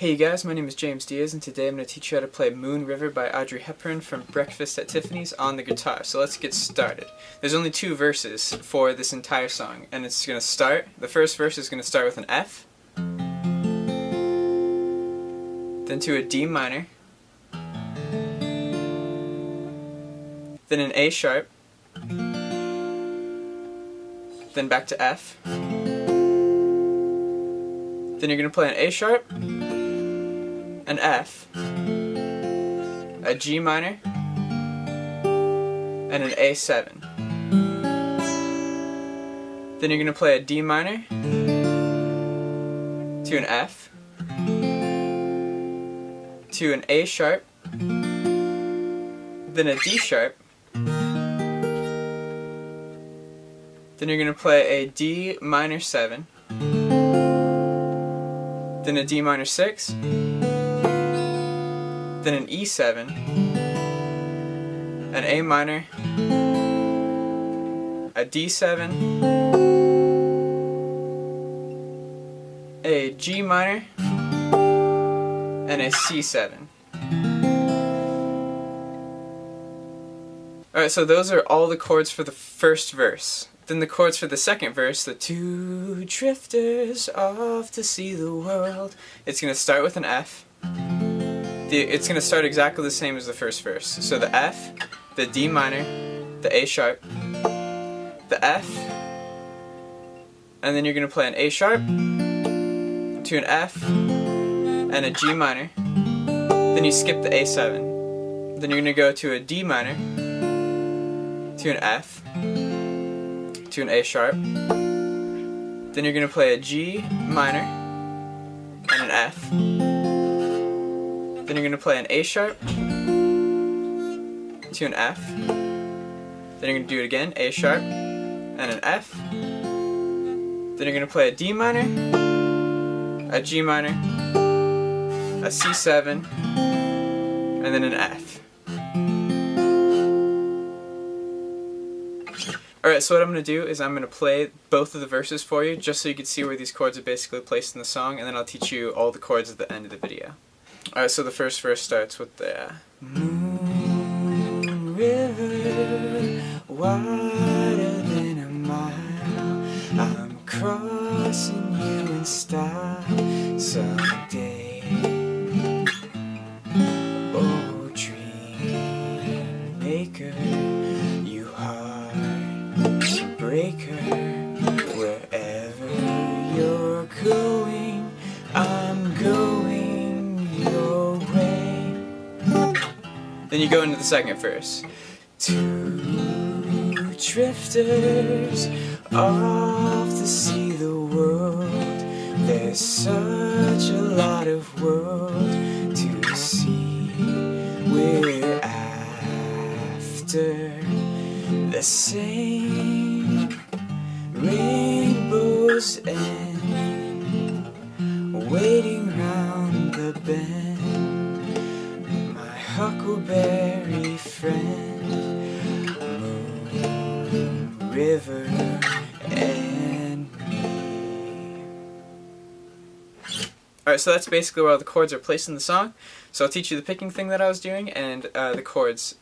Hey you guys, my name is James Diaz, and today I'm going to teach you how to play Moon River by Audrey Hepburn from Breakfast at Tiffany's on the guitar. So let's get started. There's only 2 verses for this entire song, and it's going to start, the first verse is going to start with an F, then to a D minor, then an A sharp, then back to F, then you're going to play an A sharp, an F, a G minor, and an A7. Then you're going to play a D minor to an F, to an A sharp, then a D sharp, then you're going to play a D minor 7, then a D minor 6, then an E7, an A minor, a D7, a G minor, and a C7. Alright, so those are all the chords for the first verse. Then the chords for the second verse, the 2 drifters off to see the world. It's going to start with an F. It's going to start exactly the same as the first verse. So the F, the D minor, the A sharp, the F, and then you're going to play an A sharp to an F and a G minor. Then you skip the A7. Then you're going to go to a D minor, to an F, to an A sharp. Then you're going to play a G minor and an F. Then you're going to play an A sharp to an F. Then you're going to do it again, A sharp and an F. Then you're going to play a D minor, a G minor, a C7, and then an F. Alright, so what I'm going to do is I'm going to play both of the verses for you, just so you can see where these chords are basically placed in the song, and then I'll teach you all the chords at the end of the video. Alright, so the first verse starts with the Moon River, wider than a mile, I'm crossing you in style someday. Oh, dream maker, you heartbreaker, wherever you're going, I'm going your way. Then you go into the second verse. 2 drifters off to see the world. There's such a lot of world to see. We're after the same rainbow's end, waiting round the bend, my huckleberry friend, Moon River and me. Alright, so that's basically where all the chords are placed in the song. So I'll teach you the picking thing that I was doing and the chords.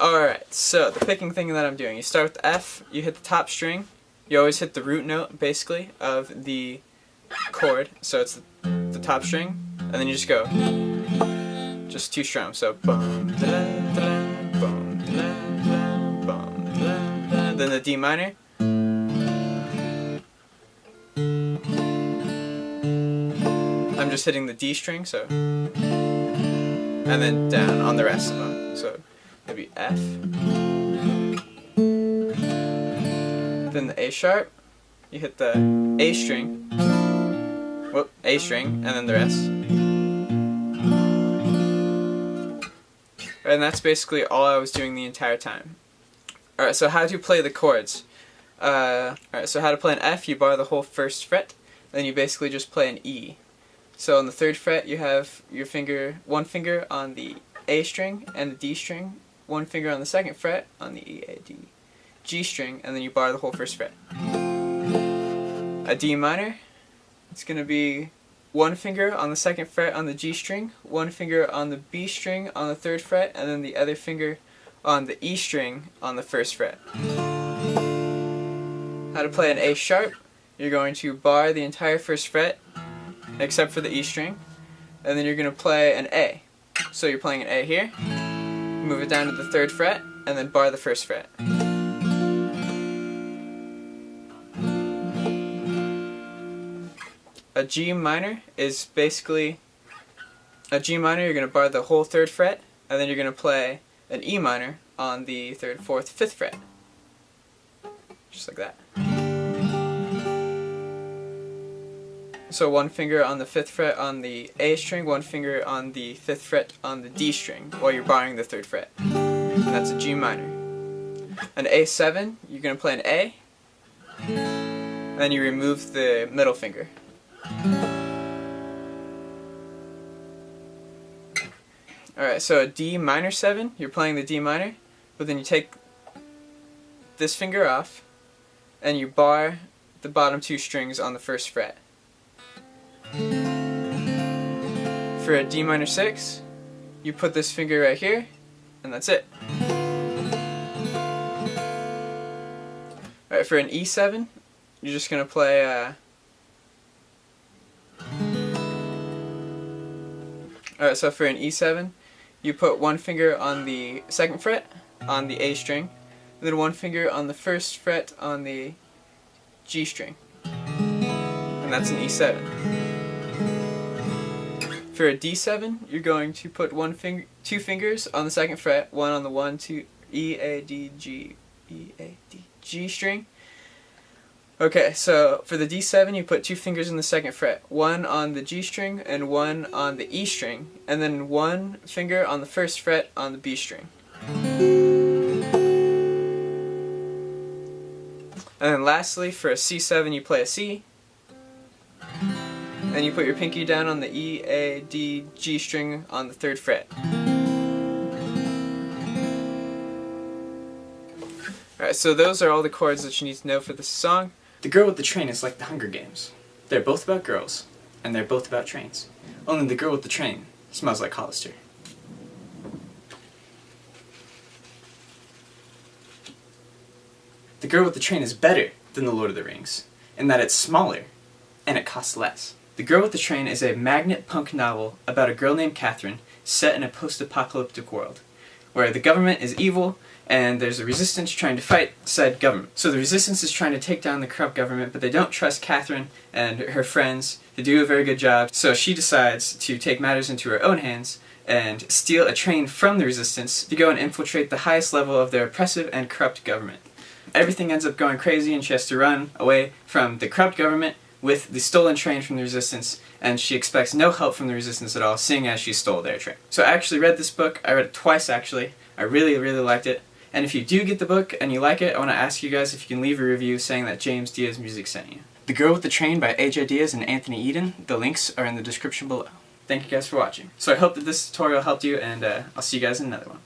Alright, so the picking thing that I'm doing. You start with the F, you hit the top string. You always hit the root note, basically, of the chord. So it's the top string, and then you just go. Just 2 strums. So bum, da, da, bum, da, da, bum, da, da. Then the D minor. I'm just hitting the D string, so. And then down on the rest of them. So maybe F. Then the A sharp, you hit the A string, whoop, A string, and then the rest. And that's basically all I was doing the entire time. Alright, so how to play the chords. Alright, so how to play an F, you bar the whole first fret, then you basically just play an E. So on the 3rd fret you have your one finger on the A string and the D string, one finger on the 2nd fret on the E, A, D, G string, and then you bar the whole first fret. A D minor, it's going to be one finger on the 2nd fret on the G string, one finger on the B string on the 3rd fret, and then the other finger on the E string on the 1st fret. How to play an A sharp: you're going to bar the entire 1st fret except for the E string, and then you're going to play an A. So you're playing an A here, move it down to the 3rd fret, and then bar the 1st fret. A G minor is basically a G minor. You're going to bar the whole 3rd fret, and then you're going to play an E minor on the 3rd, 4th, 5th fret. Just like that. So one finger on the 5th fret on the A string, one finger on the 5th fret on the D string while you're barring the 3rd fret. And that's a G minor. An A7, you're going to play an A, and then you remove the middle finger. Alright, so a D minor 7, you're playing the D minor, but then you take this finger off and you bar the bottom 2 strings on the 1st fret. For a D minor 6, you put this finger right here, and that's it. Alright, for an E7, you're just going to play Alright, so for an E7, you put one finger on the 2nd fret on the A string, then one finger on the 1st fret on the G string, and that's an E7. For a D7, you're going to put two fingers on the 2nd fret, one on the 1, 2, E, A, D, G, E, A, D, G string. Okay, so for the D7, you put 2 fingers in the 2nd fret, one on the G string and one on the E string, and then one finger on the 1st fret on the B string. And then lastly, for a C7, you play a C, and you put your pinky down on the E, A, D, G string on the 3rd fret. Alright, so those are all the chords that you need to know for this song. The Girl with the Train is like the Hunger Games. They're both about girls, and they're both about trains. Only the girl with the train smells like Hollister. The Girl with the Train is better than The Lord of the Rings, in that it's smaller, and it costs less. The Girl with the Train is a magnet punk novel about a girl named Catherine set in a post-apocalyptic world, where the government is evil, and there's a resistance trying to fight said government. So the resistance is trying to take down the corrupt government, but they don't trust Catherine and her friends to do a very good job, so she decides to take matters into her own hands and steal a train from the resistance to go and infiltrate the highest level of their oppressive and corrupt government. Everything ends up going crazy, and she has to run away from the corrupt government with the stolen train from the resistance, and she expects no help from the resistance at all, seeing as she stole their train. So I actually read this book. I read it twice actually. I really liked it. And if you do get the book and you like it, I want to ask you guys if you can leave a review saying that James Diaz Music sent you. The Girl with the Train by AJ Diaz and Anthony Eden. The links are in the description below. Thank you guys for watching. So I hope that this tutorial helped you, and I'll see you guys in another one.